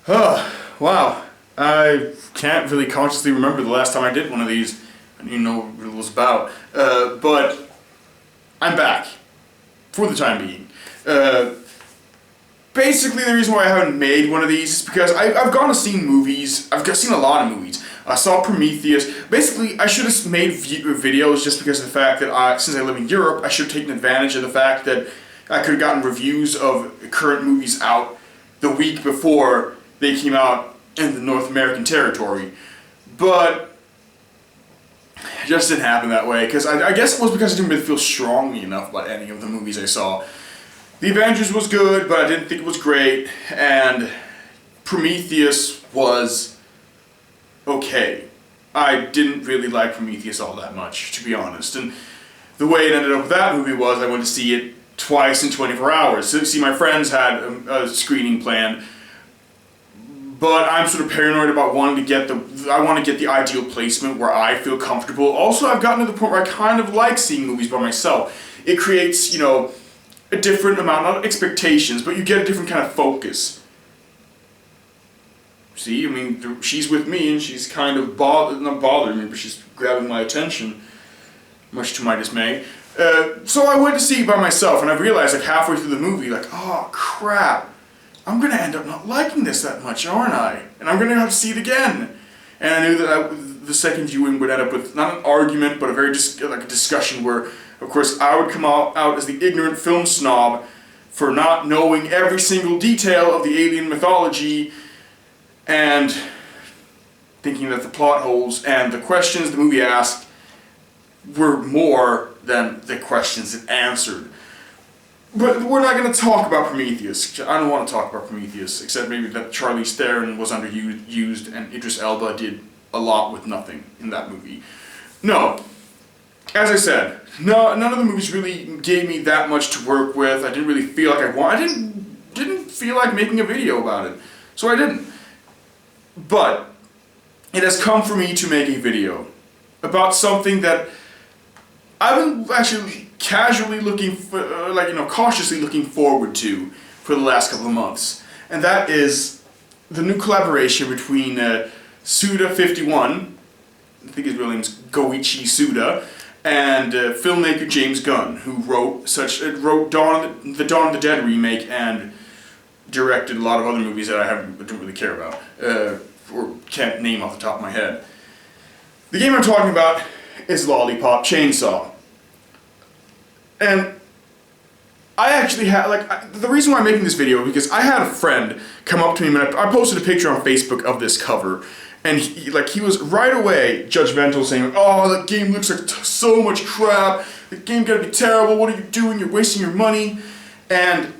Wow. I can't really consciously remember the last time I did one of these. I didn't even know what it was about. But I'm back. For the time being. Basically, the reason why I haven't made one of these is because I've gone to see movies. I've seen a lot of movies. I saw Prometheus. Basically, I should have made videos just because of the fact that since I live in Europe, I should have taken advantage of the fact that I could have gotten reviews of current movies out the week before they came out in the North American territory. But it just didn't happen that way, because I guess it was because I didn't really feel strongly enough about any of the movies I saw. The Avengers was good, but I didn't think it was great, and Prometheus was okay. I didn't really like Prometheus all that much, to be honest, and the way it ended up with that movie was I went to see it twice in 24 hours. So, see, my friends had a screening planned, but I'm sort of paranoid about wanting to get I want to get the ideal placement where I feel comfortable. Also, I've gotten to the point where I kind of like seeing movies by myself. It creates, a different amount, not expectations, but you get a different kind of focus. See, I mean, she's with me and she's kind of not bothering me, but she's grabbing my attention, much to my dismay. So I went to see it by myself, and I realized, like, halfway through the movie, like, oh crap, I'm gonna end up not liking this that much, aren't I? And I'm gonna have to see it again. And I knew that the second viewing would end up with not an argument, but a very a discussion where, of course, I would come out as the ignorant film snob for not knowing every single detail of the alien mythology and thinking that the plot holes and the questions the movie asked were more than the questions it answered. But we're not going to talk about Prometheus. I don't want to talk about Prometheus, except maybe that Charlize Theron was underused and Idris Elba did a lot with nothing in that movie. No. As I said, none of the movies really gave me that much to work with. I didn't really feel like I didn't feel like making a video about it. So I didn't. But it has come for me to make a video about something that I've been actually casually looking for, cautiously looking forward to for the last couple of months. And that is the new collaboration between Suda 51, I think his real name is Goichi Suda, and filmmaker James Gunn, who wrote the Dawn of the Dead remake and directed a lot of other movies that I don't really care about, or can't name off the top of my head. The game I'm talking about is Lollipop Chainsaw. And I actually had, the reason why I'm making this video is because I had a friend come up to me, and I posted a picture on Facebook of this cover, and he was right away judgmental, saying, oh, that game looks like so much crap, the game gotta be terrible, what are you doing, you're wasting your money, and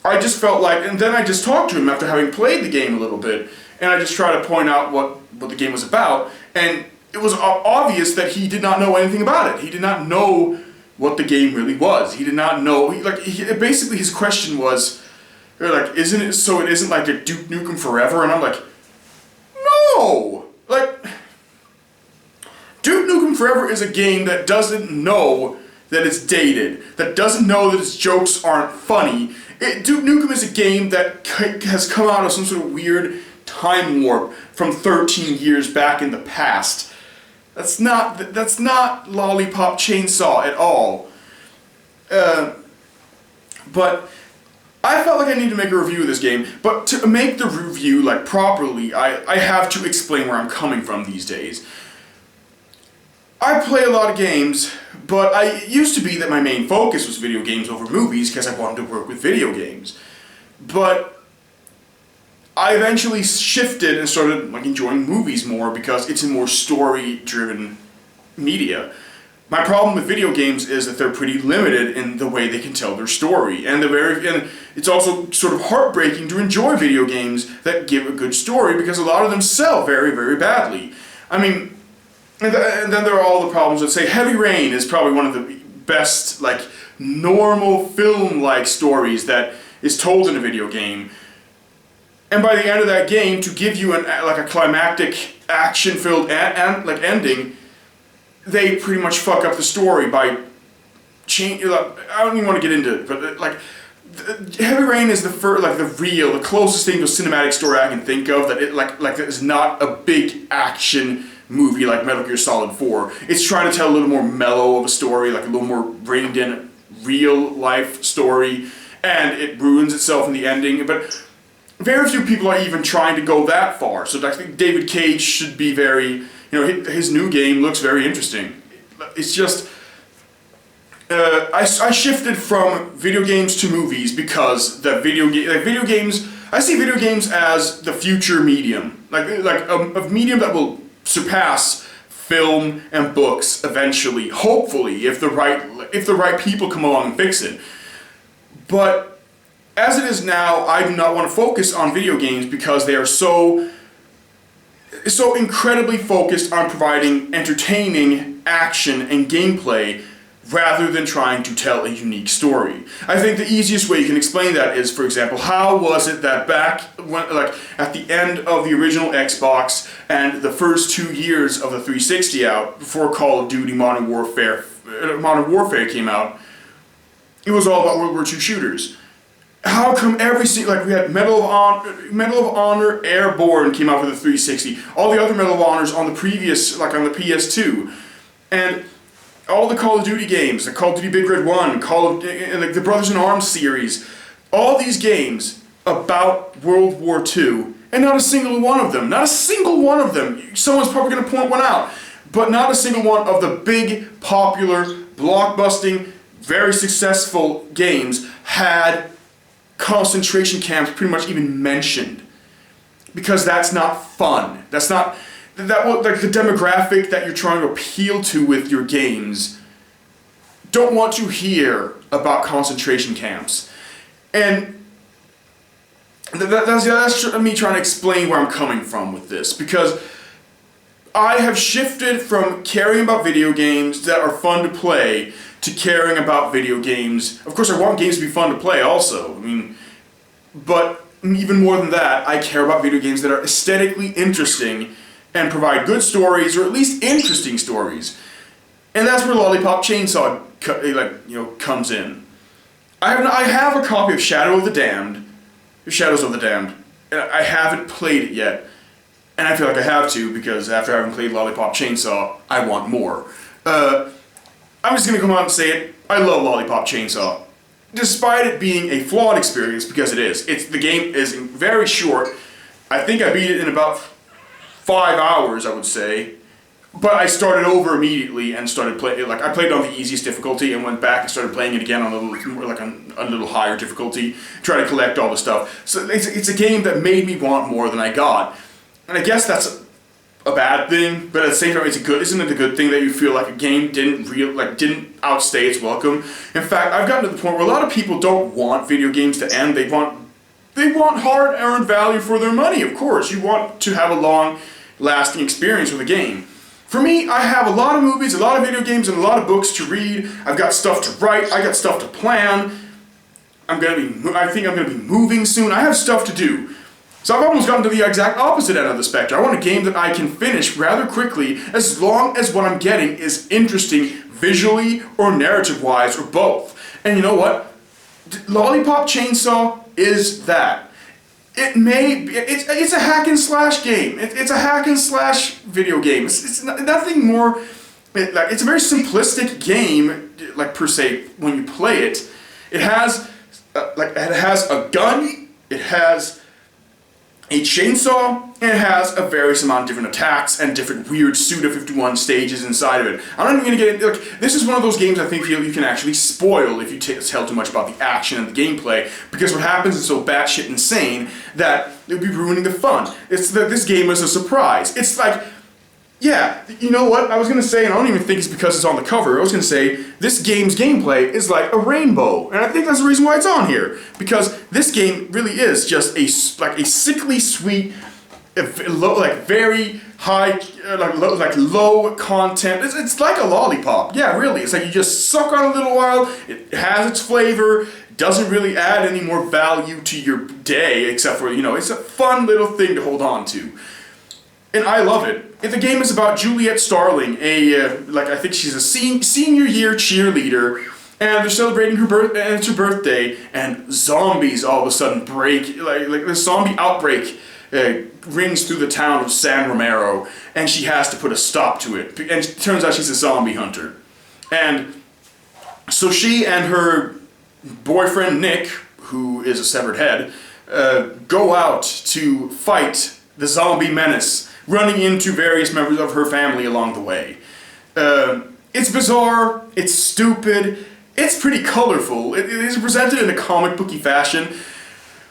I just felt like, and then I just talked to him after having played the game a little bit, and I just tried to point out what the game was about, and it was obvious that he did not know anything about it. He did not know what the game really was. He did not know, basically his question was, isn't it, so it isn't like a Duke Nukem Forever? And I'm like, no! Duke Nukem Forever is a game that doesn't know that it's dated, that doesn't know that its jokes aren't funny. Duke Nukem is a game that has come out of some sort of weird time warp from 13 years back in the past. That's not Lollipop Chainsaw at all. But I felt like I needed to make a review of this game, but to make the review properly, I have to explain where I'm coming from these days. I play a lot of games, but it used to be that my main focus was video games over movies because I wanted to work with video games. But I eventually shifted and started enjoying movies more because it's a more story-driven media. My problem with video games is that they're pretty limited in the way they can tell their story, and it's also sort of heartbreaking to enjoy video games that give a good story because a lot of them sell very, very badly. I mean, and then there are all the problems that say Heavy Rain is probably one of the best normal film-like stories that is told in a video game. And by the end of that game, to give you a climactic, action-filled ending, they pretty much fuck up the story by I don't even want to get into it, but Heavy Rain is the closest thing to a cinematic story I can think of that is not a big action movie like Metal Gear Solid 4. It's trying to tell a little more mellow of a story, like a little more reined in, real life story, and it ruins itself in the ending. But very few people are even trying to go that far. So I think David Cage should be very, his new game looks very interesting. It's just. I shifted from video games to movies because I see video games as the future medium, like a medium that will surpass film and books eventually, hopefully, if the right people come along and fix it. But as it is now, I do not want to focus on video games because they are so incredibly focused on providing entertaining action and gameplay, rather than trying to tell a unique story. I think the easiest way you can explain that is, for example, how was it that back when, at the end of the original Xbox and the first 2 years of the 360 out, before Call of Duty Modern Warfare came out, it was all about World War II shooters. How come we had Medal of Honor Airborne came out for the 360, all the other Medal of Honors on the previous, on the PS2, and all the Call of Duty games, the Call of Duty Big Red 1, the Brothers in Arms series, all these games about World War II, and not a single one of them, someone's probably going to point one out, but not a single one of the big, popular, blockbusting, very successful games had concentration camps pretty much even mentioned. Because that's not fun. That's not... the demographic that you're trying to appeal to with your games don't want to hear about concentration camps. And that's me trying to explain where I'm coming from with this, because I have shifted from caring about video games that are fun to play to caring about video games. Of course, I want games to be fun to play also. But even more than that, I care about video games that are aesthetically interesting and provide good stories, or at least interesting stories. And that's where Lollipop Chainsaw comes in. I have a copy of Shadows of the Damned, and I haven't played it yet. And I feel like I have to, because after having played Lollipop Chainsaw, I want more. I'm just going to come out and say it. I love Lollipop Chainsaw. Despite it being a flawed experience, because it is. The game is very short. I think I beat it in about 5 hours, I would say, but I started over immediately and started playing. I played on the easiest difficulty and went back and started playing it again on a little higher difficulty, trying to collect all the stuff. So it's a game that made me want more than I got, and I guess that's a bad thing. But at the same time, isn't it a good thing that you feel like a game didn't outstay its welcome? In fact, I've gotten to the point where a lot of people don't want video games to end. They want hard-earned value for their money. Of course, you want to have a long-lasting experience with a game. For me, I have a lot of movies, a lot of video games, and a lot of books to read. I've got stuff to write. I got stuff to plan. I think I'm gonna be moving soon. I have stuff to do. So I've almost gotten to the exact opposite end of the spectrum. I want a game that I can finish rather quickly, as long as what I'm getting is interesting visually or narrative-wise or both. And you know what? Lollipop Chainsaw is that. It's a hack and slash game. It's a hack and slash video game. It's nothing more. It's a very simplistic game, per se. When you play it, it has a gun. It has a chainsaw, and it has a various amount of different attacks and different weird Suda 51 stages inside of it. I'm not even going to get into this is one of those games I think you can actually spoil if you tell too much about the action and the gameplay, because what happens is so batshit insane that it would be ruining the fun. It's that this game is a surprise. It's like, yeah, you know what I was going to say, and I don't even think it's because it's on the cover. I was going to say, this game's gameplay is like a rainbow, and I think that's the reason why it's on here, because this game really is just a sickly sweet, very high, low content. It's like a lollipop. Yeah, really. It's like you just suck on a little while. It has its flavor. Doesn't really add any more value to your day, except for, it's a fun little thing to hold on to. And I love it. The game is about Juliet Starling, I think she's a senior year cheerleader And they're celebrating her birthday, and it's her birthday, and zombies all of a sudden break, like the zombie outbreak rings through the town of San Romero, and she has to put a stop to it. And it turns out she's a zombie hunter. And so she and her boyfriend Nick, who is a severed head, go out to fight the zombie menace, running into various members of her family along the way. It's bizarre, it's stupid, it's pretty colorful. It is presented in a comic booky fashion.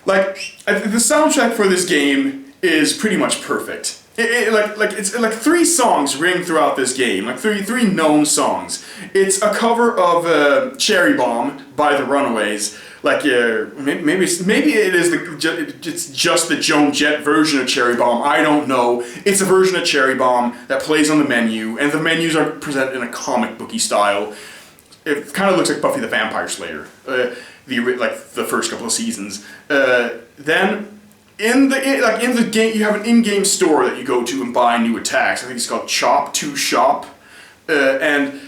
Like, the soundtrack for this game is pretty much perfect. It's like 3 songs ring throughout this game, like three known songs. It's a cover of Cherry Bomb by the Runaways. Like, maybe it is it's just the Joan Jett version of Cherry Bomb. I don't know. It's a version of Cherry Bomb that plays on the menu, and the menus are presented in a comic booky style. It kind of looks like Buffy the Vampire Slayer, the first couple of seasons. Then in the game, you have an in-game store that you go to and buy new attacks. I think it's called Chop to Shop, and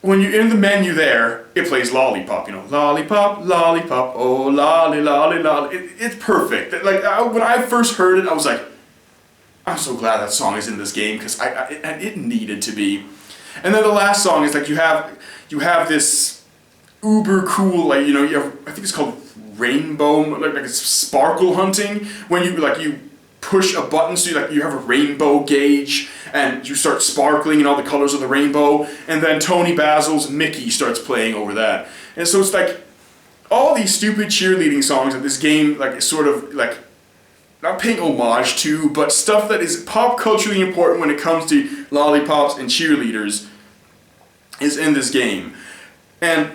when you're in the menu there, it plays Lollipop, Lollipop, Lollipop, oh lolly, lolly, lolly. It's perfect. Like, when I first heard it, I was like, I'm so glad that song is in this game, because it needed to be. And then the last song is like, you have this uber cool, like, you have, I think it's called rainbow, like it's sparkle hunting, when you push a button, so you have a rainbow gauge, and you start sparkling in all the colors of the rainbow, and then Tony Basil's Mickey starts playing over that. And so it's like, all these stupid cheerleading songs that this game, like, is sort of, like, not paying homage to, but stuff that is pop culturally important when it comes to lollipops and cheerleaders is in this game. And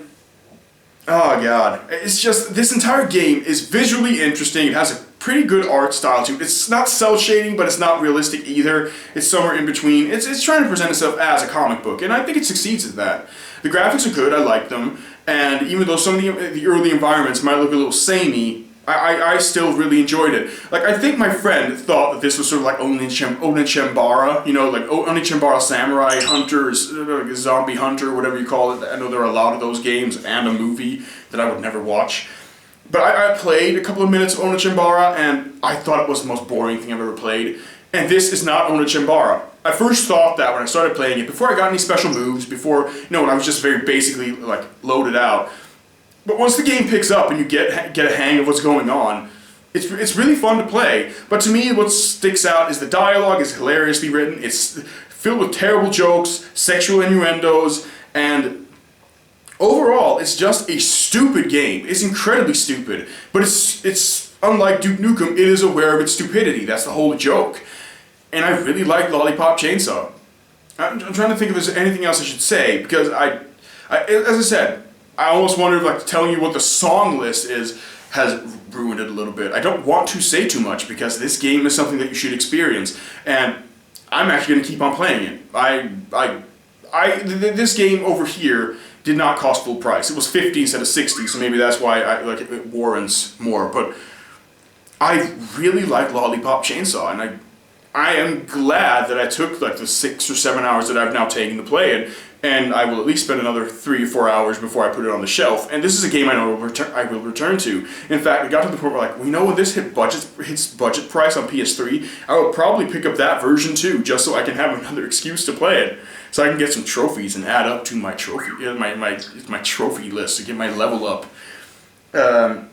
oh god, it's just, this entire game is visually interesting. It has a pretty good art style to it. It's not cel shading, but it's not realistic either. It's somewhere in between. It's trying to present itself as a comic book, and I think it succeeds at that. The graphics are good, I like them, and even though some of the early environments might look a little samey, I still really enjoyed it. Like, I think my friend thought that this was sort of like Onichembara, like Onichembara Samurai Hunter, or Zombie Hunter, whatever you call it. I know there are a lot of those games and a movie that I would never watch. But I played a couple of minutes of Onichembara, and I thought it was the most boring thing I've ever played. And this is not Onichembara. I first thought that when I started playing it, before I got any special moves, when I was just very basically, like, loaded out. But once the game picks up and you get a hang of what's going on, it's really fun to play. But to me, what sticks out is the dialogue is hilariously written. It's filled with terrible jokes, sexual innuendos, and overall, it's just a stupid game. It's incredibly stupid, but it's unlike Duke Nukem. It is aware of its stupidity. That's the whole joke. And I really like Lollipop Chainsaw. I'm trying to think if there's anything else I should say, because as I said, I almost wonder if, like, telling you what the song list is has ruined it a little bit. I don't want to say too much, because this game is something that you should experience, and I'm actually going to keep on playing it. This game over here did not cost full price. It was $50 instead of $60, so maybe that's why it warrants more. But I really like Lollipop Chainsaw, and I am glad that I took, like, the 6 or 7 hours that I've now taken to play it, and I will at least spend another 3 or 4 hours before I put it on the shelf. And this is a game I know I will return to. In fact, it got to the point where, like, when this hits budget price on PS3, I will probably pick up that version too, just so I can have another excuse to play it, so I can get some trophies and add up to my trophy my trophy list to get my level up. And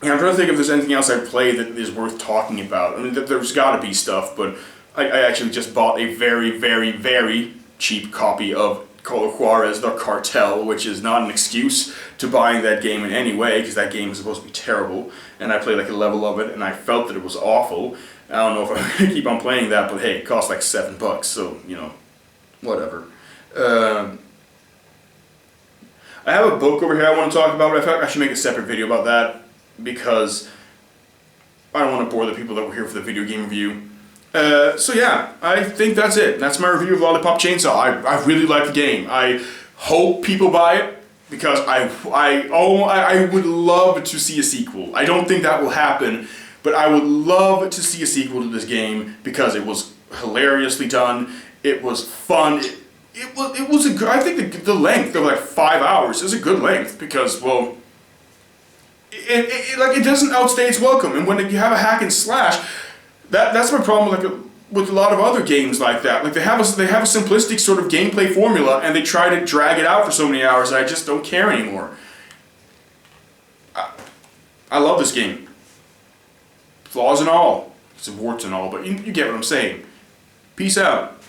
I'm trying to think if there's anything else I've played that is worth talking about. I mean, there's got to be stuff, but I actually just bought a very, very, very cheap copy of Colo Juarez The Cartel, which is not an excuse to buying that game in any way, because that game is supposed to be terrible, and I played like a level of it, and I felt that it was awful. I don't know if I'm going to keep on playing that, but hey, it cost like $7, so, whatever. I have a book over here I want to talk about, but I feel like I should make a separate video about that, because I don't want to bore the people that were here for the video game review. So yeah, I think that's it. That's my review of Lollipop Chainsaw. I really like the game. I hope people buy it, because I would love to see a sequel. I don't think that will happen, but I would love to see a sequel to this game, because it was hilariously done. It was fun. it was a good. I think the length of like 5 hours is a good length because, well, it doesn't outstay its welcome. And when you have a hack and slash, that's my problem with a lot of other games like that. Like they have a simplistic sort of gameplay formula and they try to drag it out for so many hours and I just don't care anymore. I love this game. Flaws and all. Some warts and all, but you get what I'm saying. Peace out.